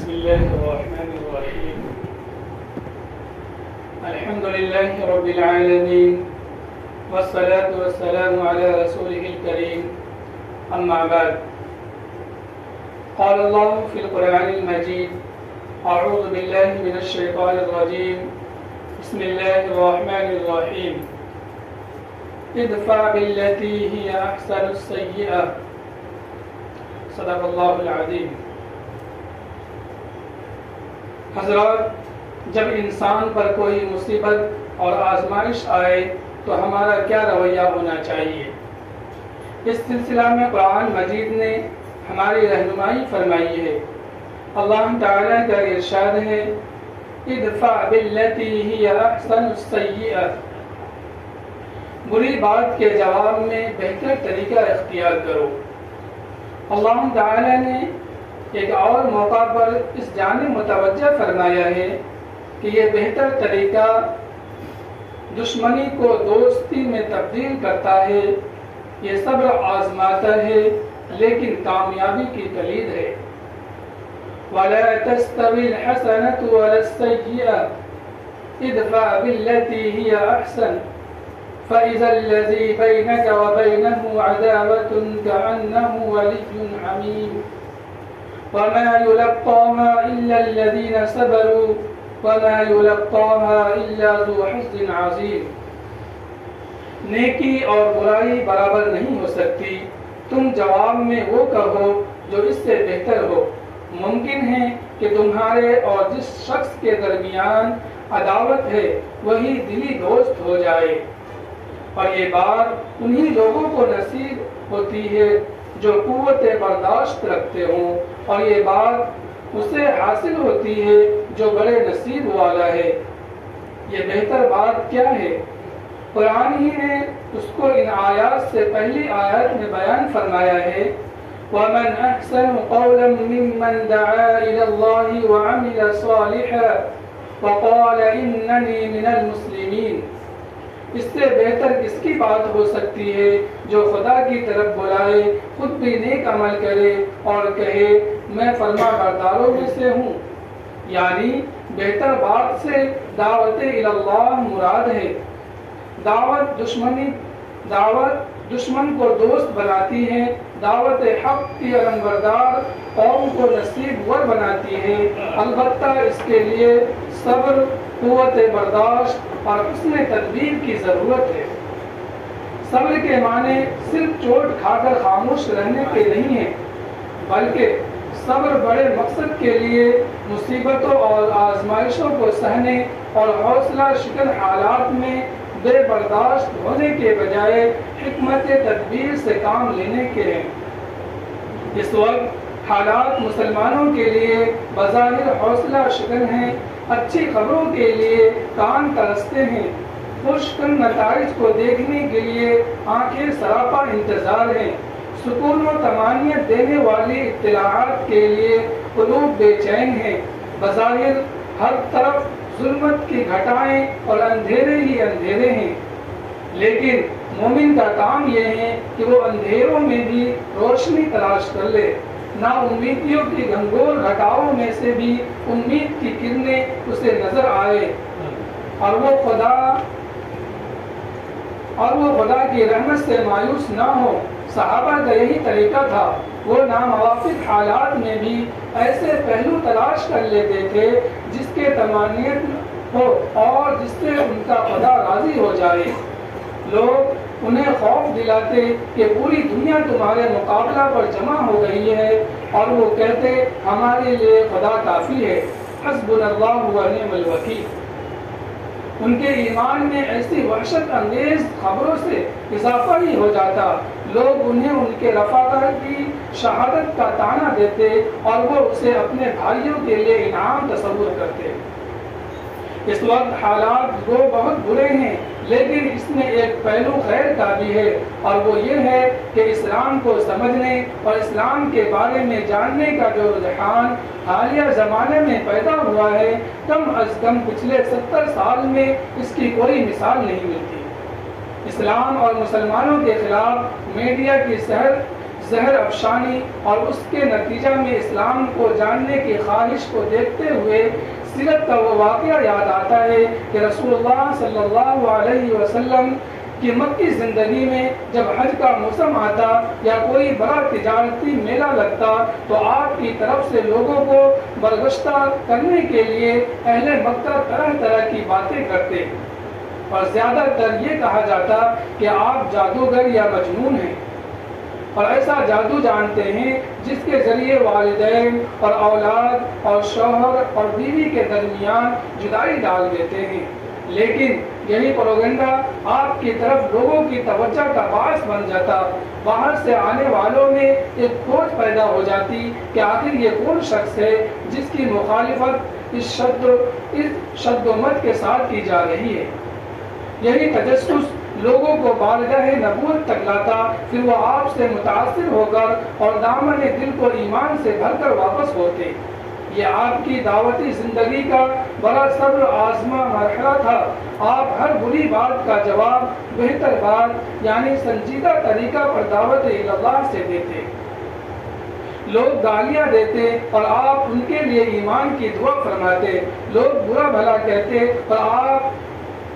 بسم الله الرحمن الرحيم. الحمد لله رب العالمين والصلاة والسلام على رسوله الكريم. أما بعد، قال الله في القرآن المجيد: أعوذ بالله من الشيطان الرجيم. بسم الله الرحمن الرحيم. ادفع بالتي هي أحسن السيئة. صدق اللہ العظیم. حضرات، جب انسان پر کوئی مصیبت اور آزمائش آئے تو ہمارا کیا رویہ ہونا چاہیے؟ اس سلسلہ میں قرآن مجید نے ہماری رہنمائی فرمائی ہے. اللہ تعالیٰ کا ارشاد ہے: ادفع باللتی ہی احسن السیئہ. بری بات کے جواب میں بہتر طریقہ اختیار کرو. اللہ تعالیٰ نے ایک اور موقع پر اس جانب متوجہ فرمایا ہے کہ یہ بہتر طریقہ دشمنی کو دوستی میں تبدیل کرتا ہے، یہ صبر آزماتا ہے، لیکن کامیابی کی کلید ہے. وَلَا تَسْتَوِي الْحَسَنَةُ وَلَا السَّيِّئَةُ ادْفَعْ بِالَّتِي هِيَ أَحْسَنُ فَإِذَا الَّذِي بَيْنَكَ وَبَيْنَهُ عَدَاوَةٌ كَأَنَّهُ وَلِيٌّ حَمِيمٌ وَمَا يُلَقَّاهَا إِلَّا الَّذِينَ صَبَرُوا وَمَا يُلَقَّاهَا إِلَّا ذُو حَظٍّ عَظِيمٍ. نیکی اور برائی برابر نہیں ہو سکتی. تم جواب میں وہ کہو جو اس سے بہتر ہو. ممکن ہے کہ تمہارے اور جس شخص کے درمیان عداوت ہے وہی دلی دوست ہو جائے، اور یہ بات انہی لوگوں کو نصیب ہوتی ہے جو قوت برداشت رکھتے ہوں، اور یہ بات اسے حاصل ہوتی ہے جو بڑے نصیب والا ہے. یہ بہتر بات کیا ہے؟ قرآن ہی نے اس کو ان آیات سے پہلی آیت میں بیان فرمایا ہے: وَمَنْ أَحْسَنُ قَوْلًا مِّمَّنْ دَعَا إِلَى اللَّهِ وَعَمِلَ صَالِحًا وَقَالَ إِنَّنِي مِنَ الْمُسْلِمِينَ. اس سے بہتر کس کی بات ہو سکتی ہے جو خدا کی طرف بلائے، خود بھی نیک عمل کرے اور کہے میں فرما برداروں میں سے ہوں. یعنی بہتر بات سے دعوت اللہ مراد ہے. دعوت دشمن کو دوست بناتی ہے. دعوت حق کی علمبردار قوم کو نصیب ور بناتی ہے. البتہ اس کے لیے صبر، قوت برداشت اور حسن تدبیر کی ضرورت ہے. صبر کے معنی صرف چوٹ کھا کر خاموش رہنے کے نہیں ہیں، بلکہ صبر بڑے مقصد کے لیے مصیبتوں اور آزمائشوں کو سہنے اور حوصلہ شکن حالات میں بے برداشت ہونے کے بجائے حکمت تدبیر سے کام لینے کے ہیں. اس وقت حالات مسلمانوں کے لیے بظاہر حوصلہ شکن ہیں، اچھی خبروں کے لیے کان ترستے ہیں، خوشکن نتائج کو دیکھنے کے لیے آنکھیں سراپا انتظار ہیں، سکون و طمانینت دینے والی اطلاعات کے لیے قلوب بے چین ہیں. بظاہر ہر طرف ظلمت کی گھٹائیں اور اندھیرے ہی اندھیرے ہیں، لیکن مومن کا کام یہ ہے کہ وہ اندھیروں میں بھی روشنی تلاش کر لے. نا امیدیوں کی گھنگور گھٹاؤں میں سے بھی امید کی کرنیں اسے نظر آئے، اور وہ خدا کی رحمت سے مایوس نہ ہو. صحابہ کا یہی طریقہ تھا. وہ ناموافق حالات میں بھی ایسے پہلو تلاش کر لیتے تھے جس کے طمانینت ہو اور جس سے ان کا خدا راضی ہو جائے. لوگ انہیں خوف دلاتے کہ پوری دنیا تمہارے مقابلہ پر جمع ہو گئی ہے، اور وہ کہتے ہمارے لیے خدا کافی ہے، حسبنا اللہ و نعم الوکیل. ان کے ایمان میں ایسی وحشت انگیز خبروں سے اضافہ ہی ہو جاتا. لوگ انہیں ان کے رفاقت کی شہادت کا تانا دیتے اور وہ اسے اپنے بھائیوں کے لیے انعام تصور کرتے. اس وقت حالات وہ بہت برے ہیں، لیکن اس میں ایک پہلو خیر کا بھی ہے، اور وہ یہ ہے کہ اسلام کو سمجھنے اور اسلام کے بارے میں جاننے کا جو رجحان حالیہ زمانے میں پیدا ہوا ہے، کم از کم پچھلے 70 سال میں اس کی کوئی مثال نہیں ملتی. اسلام اور مسلمانوں کے خلاف میڈیا کی زہر افشانی اور اس کے نتیجہ میں اسلام کو جاننے کی خواہش کو دیکھتے ہوئے سیرت کا وہ واقعہ یاد آتا ہے کہ رسول اللہ صلی اللہ علیہ وسلم کی مکی زندگی میں جب حج کا موسم آتا یا کوئی بڑا تجارتی میلہ لگتا تو آپ کی طرف سے لوگوں کو برگشتہ کرنے کے لیے اہل مکہ طرح طرح کی باتیں کرتے اور زیادہ تر یہ کہا جاتا کہ آپ جادوگر یا مجنون ہیں اور ایسا جادو جانتے ہیں جس کے ذریعے والدین اور اولاد اور شوہر اور بیوی کے درمیان جدائی ڈال دیتے ہیں۔ لیکن یہی پروپیگنڈا آپ کی طرف لوگوں کی توجہ کا باعث بن جاتا۔ باہر سے آنے والوں میں ایک کھوج پیدا ہو جاتی کہ آخر یہ کون شخص ہے جس کی مخالفت اس شد و مت کے ساتھ کی جا رہی ہے۔ یہی تجسس لوگوں کو بارگاہ نبوت تک لاتا، پھر وہ آپ سے متاثر ہو کر اور دامن دل کو ایمان سے بھر کر واپس ہوتے۔ یہ آپ کی دعوتی زندگی کا بڑا صبر آزما مرحلہ تھا۔ آپ ہر بری بات کا جواب بہتر بات یعنی سنجیدہ طریقہ پر دعوت اللہ سے دیتے۔ لوگ گالیاں دیتے اور آپ ان کے لیے ایمان کی دعا فرماتے، لوگ برا بھلا کہتے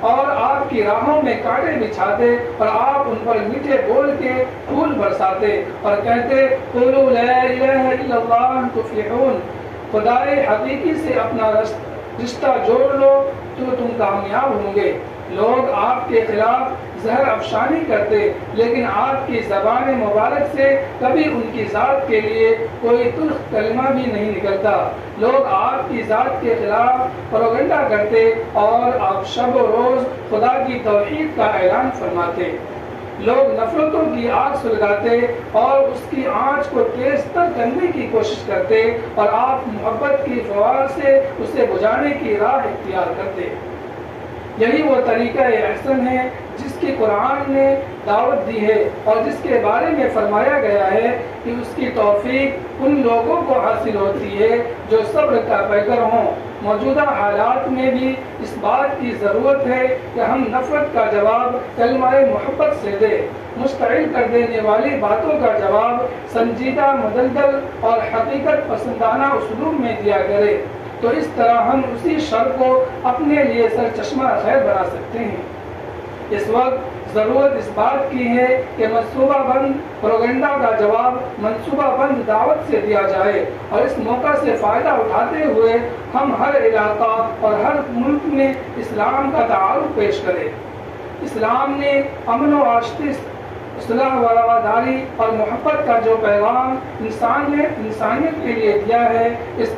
اور آپ کی راہوں میں کانٹے بچھاتے اور آپ ان پر میٹھے بول کے پھول برساتے اور کہتے قولوا لا الہ الا اللہ تفلحون، خدائے حقیقی سے اپنا رشتہ جوڑ لو تو تم کامیاب ہوں گے۔ لوگ آپ کے خلاف زہر افشانی کرتے لیکن آپ کی زبان مبارک سے کبھی ان کی ذات کے لیے کوئی تلخ کلمہ بھی نہیں نکلتا۔ لوگ آپ کی ذات کے خلاف پروپیگنڈا کرتے اور آپ شب و روز خدا کی توحید کا اعلان فرماتے۔ لوگ نفرتوں کی آگ سلگاتے اور اس کی آنچ کو تیز تر کرنے کی کوشش کرتے اور آپ محبت کی فوار سے اسے بجھانے کی راہ اختیار کرتے۔ یہی وہ طریقہ احسن ہے جس کی قرآن نے دعوت دی ہے اور جس کے بارے میں فرمایا گیا ہے کہ اس کی توفیق ان لوگوں کو حاصل ہوتی ہے جو صبر کا پیکر ہوں۔ موجودہ حالات میں بھی اس بات کی ضرورت ہے کہ ہم نفرت کا جواب کلمہ محبت سے دیں، مشتعل کر دینے والی باتوں کا جواب سنجیدہ، مدلدل اور حقیقت پسندانہ اسلوب میں دیا کرے، تو اس طرح ہم اسی شر کو اپنے لیے سرچشمہ خیر بنا سکتے ہیں۔ اس وقت ضرورت اس بات کی ہے کہ منصوبہ بند پروپیگنڈا کا جواب منصوبہ بند دعوت سے دیا جائے اور اس موقع سے فائدہ اٹھاتے ہوئے ہم ہر علاقہ اور ہر ملک میں اسلام کا تعارف پیش کریں۔ اسلام نے امن و آشتی، اصلاح و رواداری اور محبت کا جو پیغام انسانیت کے لیے دیا ہے، اس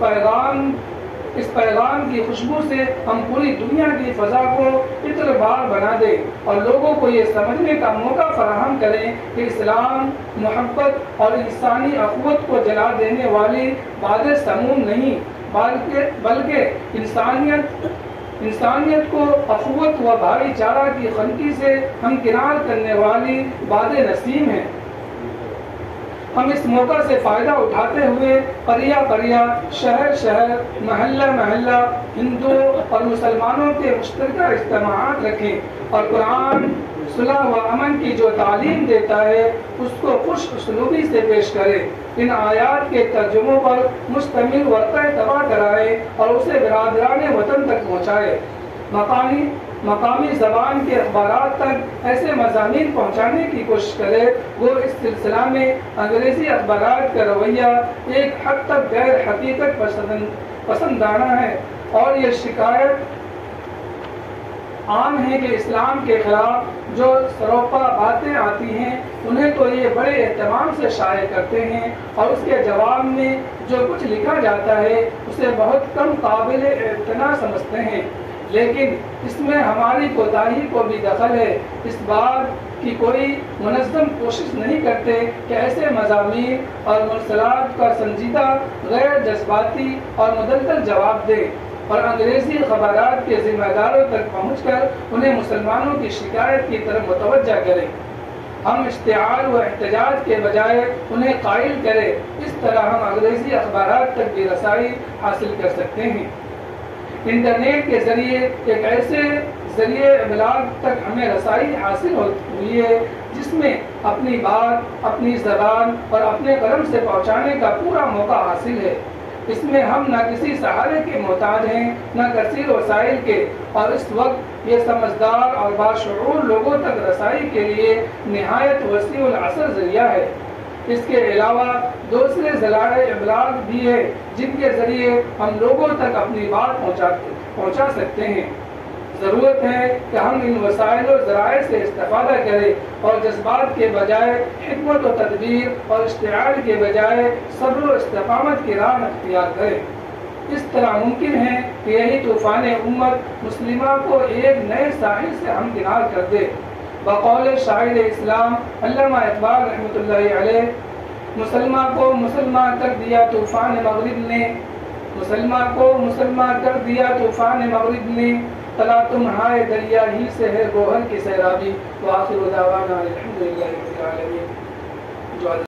پیغام کی خوشبو سے ہم پوری دنیا کی فضا کو عطر بار بنا دیں اور لوگوں کو یہ سمجھنے کا موقع فراہم کریں کہ اسلام محبت اور انسانی اخوت کو جلا دینے والی باد سموم نہیں بلکہ انسانیت کو اخوت و بھائی چارہ کی خنکی سے ہمکنار کرنے والی باد نسیم ہے۔ ہم اس موقع سے فائدہ اٹھاتے ہوئے قریہ قریہ، شہر شہر، محلہ محلہ ہندو اور مسلمانوں کے مشترکہ اجتماعات رکھیں اور قرآن صلح و امن کی جو تعلیم دیتا ہے اس کو خوش اسلوبی سے پیش کرے۔ ان آیات کے ترجموں پر مشتمل ورقہ طبع کرائے اور اسے برادران وطن تک پہنچائے۔ مقامی زبان کے اخبارات تک ایسے مضامین پہنچانے کی کوشش کرے۔ وہ اس سلسلہ میں انگریزی اخبارات کا رویہ ایک حد تک غیر حقیقت پسندانہ ہے اور یہ شکایت عام ہے کہ اسلام کے خلاف جو سروپا باتیں آتی ہیں انہیں تو یہ بڑے اہتمام سے شائع کرتے ہیں اور اس کے جواب میں جو کچھ لکھا جاتا ہے اسے بہت کم قابل اعتنا سمجھتے ہیں، لیکن اس میں ہماری کوتاہی کو بھی دخل ہے۔ اس بات کی کوئی منظم کوشش نہیں کرتے کہ ایسے مضامین اور مرسلات کا سنجیدہ، غیر جذباتی اور مدلدل جواب دیں اور انگریزی خبرات کے ذمہ داروں تک پہنچ کر انہیں مسلمانوں کی شکایت کی طرف متوجہ کریں۔ ہم اشتعال و احتجاج کے بجائے انہیں قائل کریں، اس طرح ہم انگریزی اخبارات تک بھی رسائی حاصل کر سکتے ہیں۔ انٹرنیٹ کے ذریعے ایک ایسے ذریعے ابلاغ تک ہمیں رسائی حاصل ہوئی ہے جس میں اپنی بات، اپنی زبان اور اپنے قلم سے پہنچانے کا پورا موقع حاصل ہے۔ اس میں ہم نہ کسی سہارے کے محتاج ہیں نہ کثیر وسائل کے، اور اس وقت یہ سمجھدار اور باشعور لوگوں تک رسائی کے لیے نہایت وسیع العصر ذریعہ ہے۔ اس کے علاوہ دوسرے ذرائع ابلاغ بھی ہے جن کے ذریعے ہم لوگوں تک اپنی بات پہنچا سکتے ہیں۔ ضرورت ہے کہ ہم ان وسائل و ذرائع سے استفادہ کریں اور جذبات کے بجائے حکمت و تدبیر اور اشتعال کے بجائے صبر و استقامت کی راہ اختیار کریں۔ اس طرح ممکن ہے کہ یہی طوفان امت مسلمہ کو ایک نئے ساحل سے ہمکنار کر دے۔ بقول شاعر اسلام علامہ اقبال رحمۃ اللہ علیہ، مسلمہ کو مسلمہ کر دیا طوفان مغرب نے، مسلمہ کو مسلمہ کر دیا طوفان مغرب نے، تلا تمہارے دریا ہی سے ہے گوہر کی سیرابی۔ وآخر دعوانا الحمدللہ رب العالمین۔